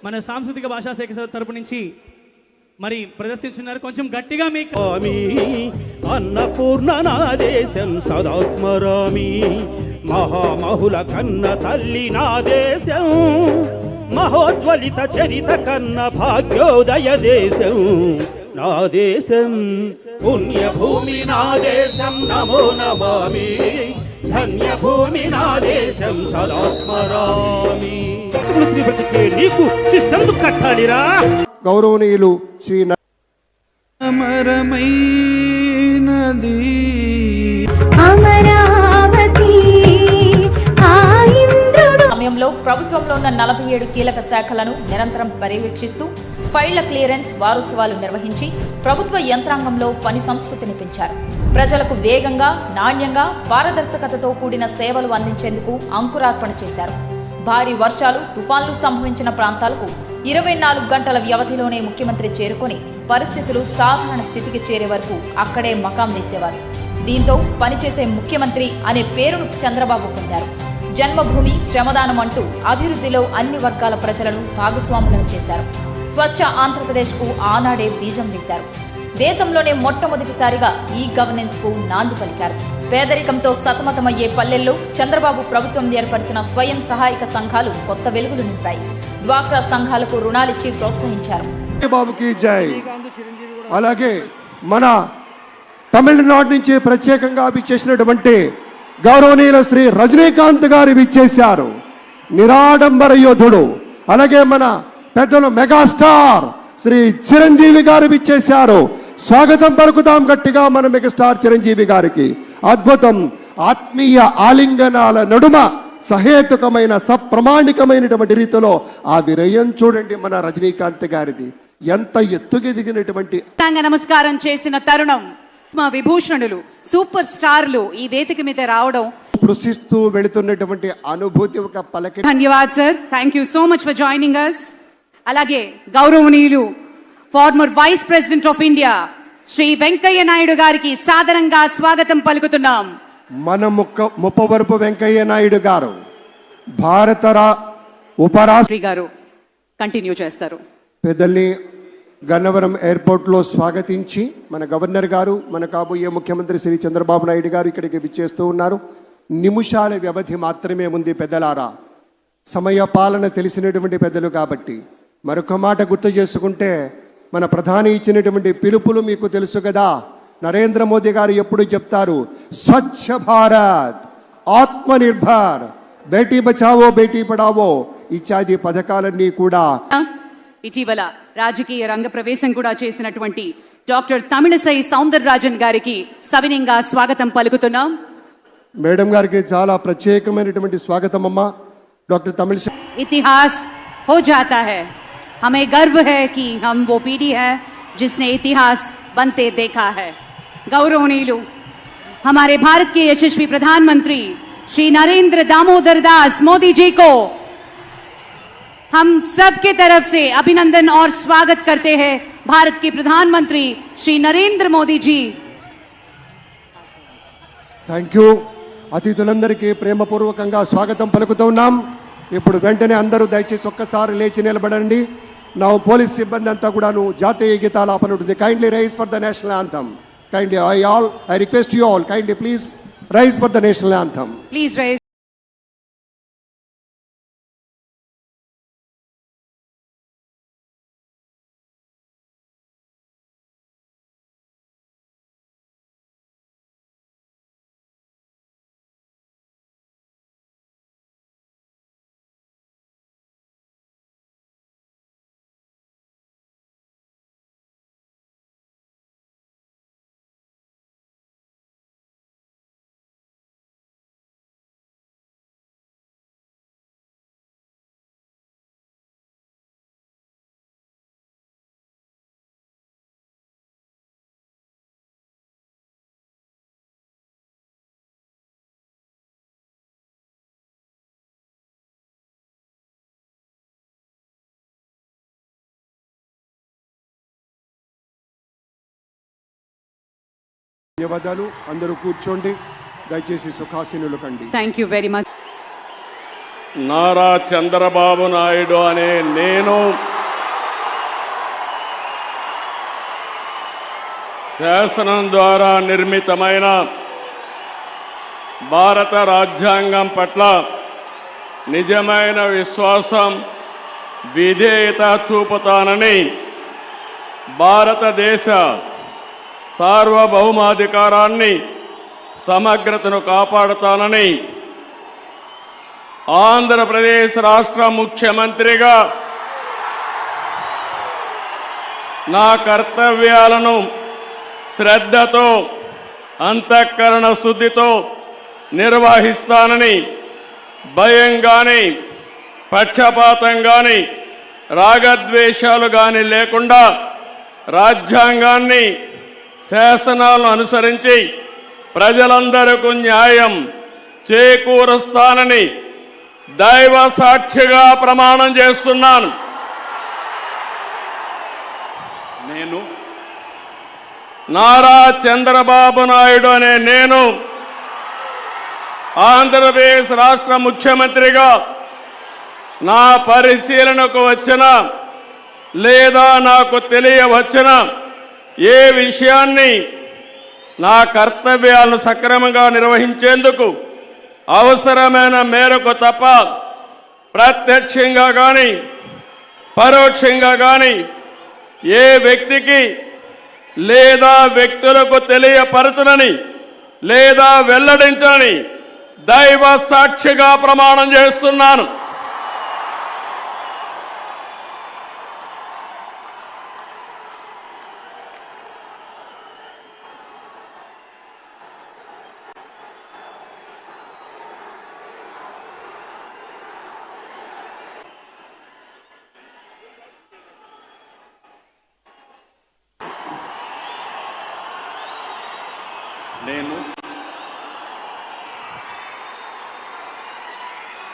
మన సాంస్కృతిక భాషా శాఖ తరపు నుంచి మరి ప్రదర్శించున్నారు. కొంచెం గట్టిగా మీకు. అన్నపూర్ణ నా దేశం సదా స్మరామి, మహామహుల కన్న తల్లి నా దేశం, మహోజ్వలిత చరిత కన్న భాగ్యోదయ దేశం నా దేశం, పుణ్యభూమి నా దేశం నమో నమామి, ధన్యభూమి నా దేశం సదా స్మరామి. నీకు శిస్తందు కట్టాలిరా. గౌరవనీయులు శ్రీ అమరమైనది అమరావతి సమయంలో ప్రభుత్వంలో ఉన్న 47 కీలక శాఖలను నిరంతరం పర్యవేక్షిస్తూ ఫైళ్ల క్లియరెన్స్ వారోత్సవాలు నిర్వహించి ప్రభుత్వ యంత్రాంగంలో పని సంస్కృతిని పెంచారు. ప్రజలకు వేగంగా, నాణ్యంగా, పారదర్శకతతో కూడిన సేవలు అందించేందుకు అంకురార్పణ చేశారు. భారీ వర్షాలు, తుఫాన్లు సంభవించిన ప్రాంతాలకు 24 గంటల వ్యవధిలోనే ముఖ్యమంత్రి చేరుకొని పరిస్థితులు సాధారణ స్థితికి చేరే వరకు అక్కడే మకాం వేసేవారు. దీంతో పనిచేసే ముఖ్యమంత్రి అనే పేరును చంద్రబాబు పొందారు. జన్మభూమి, శ్రమదానం అంటూ అభివృద్ధిలో అన్ని వర్గాల ప్రజలను భాగస్వాములను చేశారు. స్వచ్ఛ ఆంధ్రప్రదేశ్కు ఆనాడే బీజం వేశారు. దేశంలోనే మొట్టమొదటిసారిగా ఈ గవర్నెన్స్ కు నాంది పలికారు. పేదరికంతో సతమతమయ్యే పల్లెల్లో చంద్రబాబు ప్రభుత్వం ఏర్పరిచిన స్వయం సహాయక సంఘాలు కొత్త వెలుగులు నింపాయి. డ్వాక్రా సంఘాలకు రుణాలిచ్చి ప్రోత్సహించారు. బాబుకి జై. అలాగే మన తమిళనాడు నుంచి ప్రత్యేకంగా విచ్చేసినటువంటి గౌరవనీయులు శ్రీ రజనీకాంత్ గారు విచ్చేశారు. నిరాడంబర యోధుడు. అలాగే మన పెద్దలు మెగాస్టార్ శ్రీ చిరంజీవి గారు విచ్చేశారు. స్వాగతం పలుకుతాం గట్టిగా మన మెగాస్టార్ చిరంజీవి గారికి. అద్భుతం. ఆత్మీయ ఆలింగనాల నడుమ సహేతుకమైన సప్రమాణికమైనటువంటి రీతిలో ఆ విరయం చూడండి మన రజనీకాంత్ గారిది. ఎంత ఎత్తుకెదిగినటువంటి. నమస్కారం చేసిన తరుణం మా విభూషణులు, సూపర్ స్టార్లు ఈ వేదిక మీద రావడం సృష్టిస్తూ వెళుతున్నటువంటి అనుభూతి ఒక పలక. ధన్యవాద్ sir, thank you so much for joining us. అలాగే గౌరవనీయులు former vice president of India Shri Venkaiah Naidu గారికి సాదరంగా స్వాగతం పలుకుతున్నాం. మన ముప్పవరపు వెంకయ్య నాయుడు గారు భారత ఉపరాష్ట్రపతి గారు కంటిన్యూ చేస్తారు. పెద్దల్ని గన్నవరం ఎయిర్పోర్ట్లో స్వాగతించి మన గవర్నర్ గారు, మన కాబోయే ముఖ్యమంత్రి శ్రీ చంద్రబాబు నాయుడు గారు ఇక్కడికి విచ్చేస్తూ ఉన్నారు. నిమిషాల వ్యవధి మాత్రమే ఉంది పెద్దలారా. సమయ పాలన తెలిసినటువంటి పెద్దలు కాబట్టి మరొక మాట గుర్తు చేసుకుంటే, మన ప్రధాని ఇచ్చినటువంటి పిలుపులు మీకు తెలుసు కదా. నరేంద్ర మోదీ గారు ఎప్పుడు చెప్తారు, స్వచ్ఛ భారత్, ఆత్మనిర్భర్, బేటీ బచావో బేటీ పడావో ఇత్యాది పథకాలన్నీ కూడా. ఇటీవల రాజకీయ రంగ ప్రవేశం కూడా చేసినటువంటి డాక్టర్ తమిళసై సౌందరరాజన్ గారికి సవినయంగా స్వాగతం పలుకుతున్నాం. మేడం గారికి చాలా ప్రత్యేకమైనటువంటి స్వాగతం అమ్మా. డాక్టర్ తమిళసై. ఇతిహాస్ हो जाता है, हमें गर्व है कि हम वो पीढ़ी है जिसने इतिहास बनते देखा है. गौरवनीयुलु हमारे भारत के यशस्वी प्रधानमंत्री श्री नरेंद्र दामोदर दास मोदी जी को हम सब के तरफ से अभिनंदन और स्वागत करते हैं. भारत के प्रधानमंत्री श्री नरेंद्र मोदी जी. Thank you. అతిథులందరికీ ప్రేమపూర్వకంగా స్వాగతం పలుకుతున్నాం. ఇప్పుడు వెంటనే అందరూ దయచేసి ఒక్కసారి లేచి నిలబడండి. నా పోలీస్ సిబ్బంది అంతా కూడాను జాతీయ గీతాలాపన ఉంటుంది. Kindly rise for the national anthem. Kindly I request you all, kindly please rise for the national anthem. Please rise. ధన్యవాదాలు. అందరూ కూర్చోండి దయచేసి, సుఖాసీనులు కండి. Thank you very much. Nara Chandrababu Naidu అనే నేను శాసనం ద్వారా నిర్మితమైన భారత రాజ్యాంగం పట్ల నిజమైన విశ్వాసం, విధేయత చూపుతానని, భారతదేశ సార్వభౌమాధికారాన్ని, సమగ్రతను కాపాడుతానని ఆంధ్రప్రదేశ్ రాష్ట్ర ముఖ్యమంత్రిగా నా కర్తవ్యాలను శ్రద్ధతో, అంతఃకరణ శుద్ధితో నిర్వహిస్తానని, భయం కానీ, పక్షపాతం కానీ, రాగద్వేషాలు కానీ లేకుండా రాజ్యాంగాన్ని, శాసనాలను అనుసరించి ప్రజలందరికీ న్యాయం చేకూరుస్తానని దైవ సాక్షిగా ప్రమాణం చేస్తున్నాను. నేను నారా చంద్రబాబు నాయుడు అనే నేను ఆంధ్రప్రదేశ్ రాష్ట్ర ముఖ్యమంత్రిగా నా పరిశీలనకు వచ్చిన లేదా నాకు తెలియవచ్చిన ఏ విషయాన్ని నా కర్తవ్యాలను సక్రమంగా నిర్వహించేందుకు అవసరమైన మేరకు తప్ప ప్రత్యక్షంగా కానీ పరోక్షంగా కానీ ఏ వ్యక్తికి లేదా వ్యక్తులకు తెలియపరచనని లేదా వెల్లడించనని దైవ సాక్షిగా ప్రమాణం చేస్తున్నాను. నేను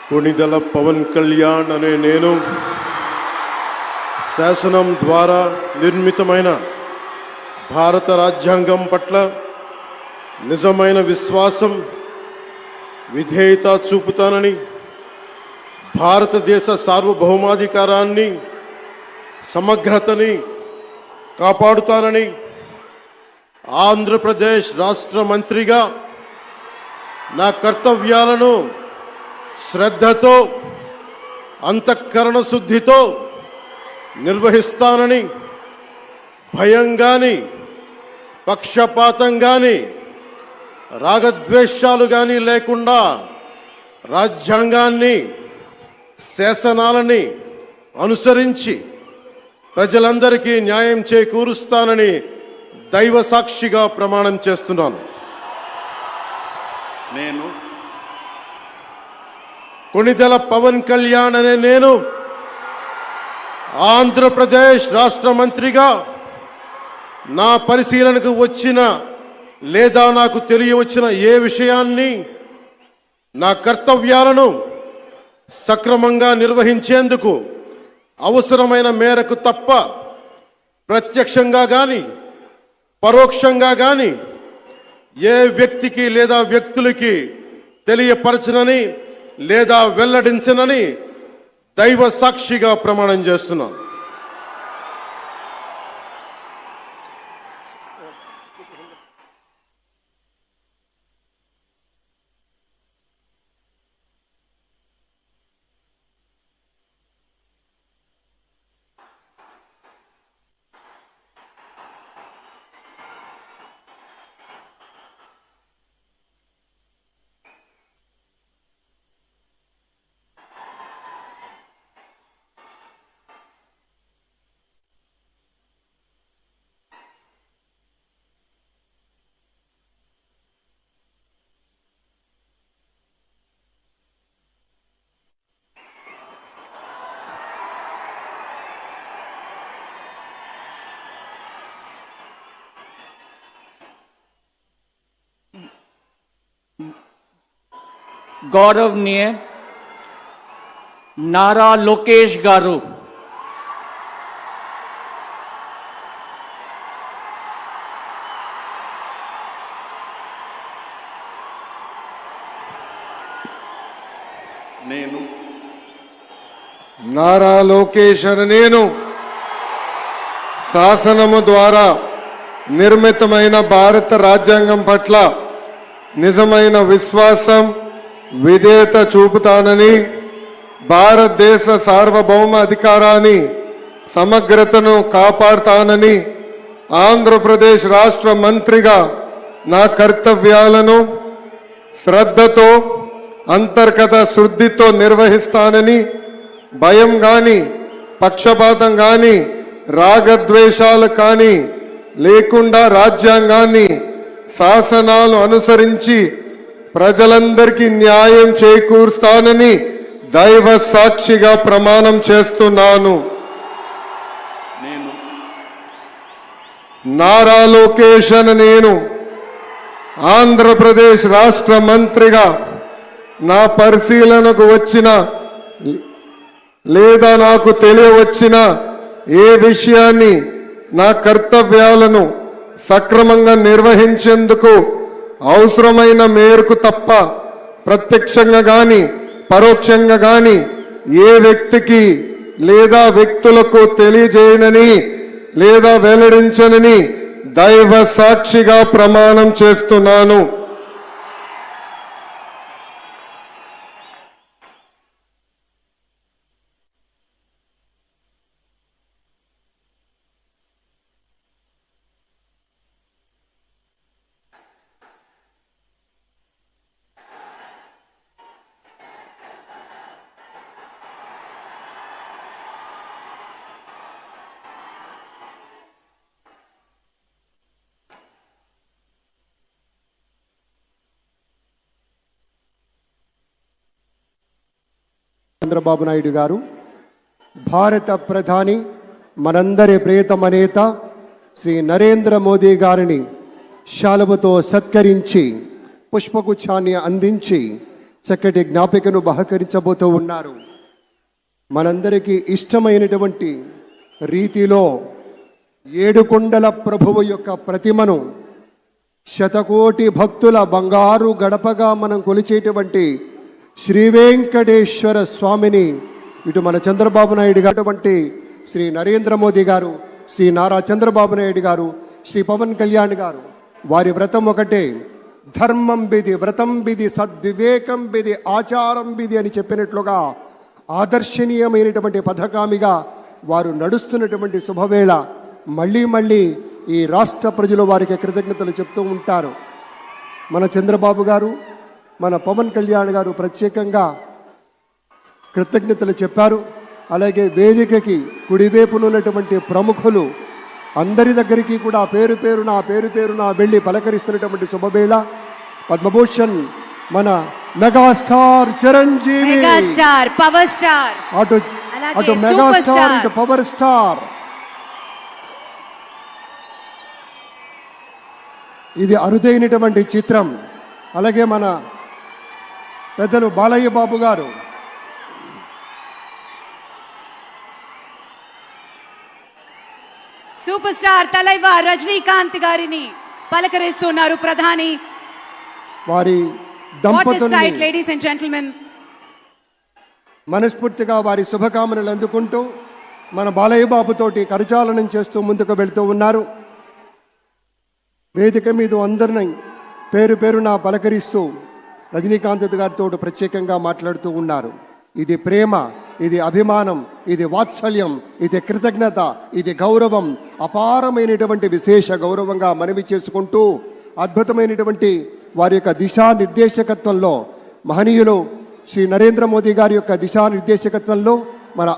కొణిదెల పవన్ కళ్యాణ్ అనే నేను శాసనం ద్వారా నిర్మితమైన భారత రాజ్యాంగం పట్ల నిజమైన విశ్వాసం, విధేయత చూపుతానని, భారతదేశ సార్వభౌమాధికారాన్ని, సమగ్రతని కాపాడుతానని, ఆంధ్రప్రదేశ్ రాష్ట్ర మంత్రిగా నా కర్తవ్యాలను శ్రద్ధతో, అంతఃకరణ శుద్ధితో నిర్వహిస్తానని, భయం కానీ, పక్షపాతం కానీ, రాగద్వేషాలు కానీ లేకుండా రాజ్యాంగాన్ని, శాసనాలని అనుసరించి ప్రజలందరికీ న్యాయం చేకూరుస్తానని దైవ సాక్షిగా ప్రమాణం చేస్తున్నాను. నేను కొణిదెల పవన్ కళ్యాణ్ అనే నేను ఆంధ్రప్రదేశ్ రాష్ట్ర మంత్రిగా నా పరిశీలనకు వచ్చిన లేదా నాకు తెలియవచ్చిన ఏ విషయాన్ని, నా కర్తవ్యాలను సక్రమంగా నిర్వహించేందుకు అవసరమైన మేరకు తప్ప ప్రత్యక్షంగా కానీ పరోక్షంగా కానీ ఏ వ్యక్తికి లేదా వ్యక్తులకి తెలియపరచనని లేదా వెల్లడించనని దైవ సాక్షిగా ప్రమాణం చేస్తున్నాను. गौरवनीय नारा लोकेश गारू, నేను నారా లోకేష్ అనే నేను శాసనము ద్వారా నిర్మితమైన భారత రాజ్యాంగం పట్ల నిజమైన విశ్వాసం విధేయత చూపుతానని, భారతదేశ సార్వభౌమ అధికారాన్ని సమగ్రతను కాపాడుతానని, ఆంధ్రప్రదేశ్ రాష్ట్ర మంత్రిగా నా కర్తవ్యాలను శ్రద్ధతో అంతర్గత శుద్ధితో నిర్వహిస్తానని, భయం గాని పక్షపాతం గాని రాగద్వేషాలు కానీ లేకుండా రాజ్యాంగాన్ని శాసనాలు అనుసరించి ప్రజలందరికీ న్యాయం చేకూరుస్తానని దైవ సాక్షిగా ప్రమాణం చేస్తున్నాను. నేను నారా లోకేష్ అనే నేను ఆంధ్రప్రదేశ్ రాష్ట్ర మంత్రిగా నా పరిశీలనకు వచ్చిన లేదా నాకు తెలియవచ్చిన ఏ విషయాన్ని నా కర్తవ్యాలను సక్రమంగా నిర్వహించేందుకు అవసరమైన మేరకు తప్ప ప్రత్యక్షంగా గాని పరోక్షంగా గాని ఏ వ్యక్తికి లేదా వ్యక్తులకు తెలియజేయనని లేదా వెల్లడించనని దైవ సాక్షిగా ప్రమాణం చేస్తున్నాను. చంద్రబాబు నాయుడు గారు భారత ప్రధాని మనందరి ప్రియతమ నేత శ్రీ నరేంద్ర మోదీ గారిని శాలువతో సత్కరించి పుష్పగుచ్ఛాన్ని అందించి చక్కటి జ్ఞాపికను బహకరించబోతూ ఉన్నారు. మనందరికీ ఇష్టమైనటువంటి రీతిలో ఏడుకొండల ప్రభువు యొక్క ప్రతిమను శతకోటి భక్తుల బంగారు గడపగా మనం కొలిచేటువంటి శ్రీ వెంకటేశ్వర స్వామిని ఇటు మన చంద్రబాబు నాయుడు గారు, శ్రీ నరేంద్ర మోదీ గారు, శ్రీ నారా చంద్రబాబు నాయుడు గారు, శ్రీ పవన్ కళ్యాణ్ గారు, వారి వ్రతం ఒకటే, ధర్మం బిది, వ్రతం బిది, సద్వివేకం బిది, ఆచారం బిది అని చెప్పినట్లుగా ఆదర్శనీయమైనటువంటి పథకామిగా వారు నడుస్తున్నటువంటి శుభవేళ మళ్ళీ మళ్ళీ ఈ రాష్ట్ర ప్రజలు వారికి కృతజ్ఞతలు చెప్తూ ఉంటారు. మన చంద్రబాబు గారు, మన పవన్ కళ్యాణ్ గారు ప్రత్యేకంగా కృతజ్ఞతలు చెప్పారు. అలాగే వేదికకి కుడివైపునున్నటువంటి ప్రముఖులు అందరి దగ్గరికి కూడా పేరు పేరున వెళ్ళి పలకరిస్తున్నటువంటి శుభవేళ. పద్మభూషణ్ మన megastar Chiranjeevi, megastar power star, అటు మెగాస్టార్ ఇటు పవర్ స్టార్. ఇది అరుదైనటువంటి చిత్రం. అలాగే మన పెద్దలు బాలయ్య బాబు గారు, సూపర్ స్టార్ తలైవార్ రజనీకాంత్ గారిని పలకరిస్తున్నారు ప్రధాని. వారి దంపతుల్ని లేడీస్ అండ్ జెంటిల్మెన్ మనస్ఫూర్తిగా వారి శుభకామనలు అందుకుంటూ మన బాలయ్య బాబుతోటి కరచాలనం చేస్తూ ముందుకు వెళ్తూ ఉన్నారు. వేదిక మీద అందరినీ పేరున పలకరిస్తూ రజనీకాంత్ గారితో ప్రత్యేకంగా మాట్లాడుతూ ఉన్నారు. ఇది ప్రేమ, ఇది అభిమానం, ఇది వాత్సల్యం, ఇది కృతజ్ఞత, ఇది గౌరవం, అపారమైనటువంటి విశేష గౌరవంగా మనవి చేసుకుంటూ అద్భుతమైనటువంటి వారి యొక్క దిశానిర్దేశకత్వంలో మహనీయులు శ్రీ నరేంద్ర మోదీ గారి యొక్క దిశానిర్దేశకత్వంలో మన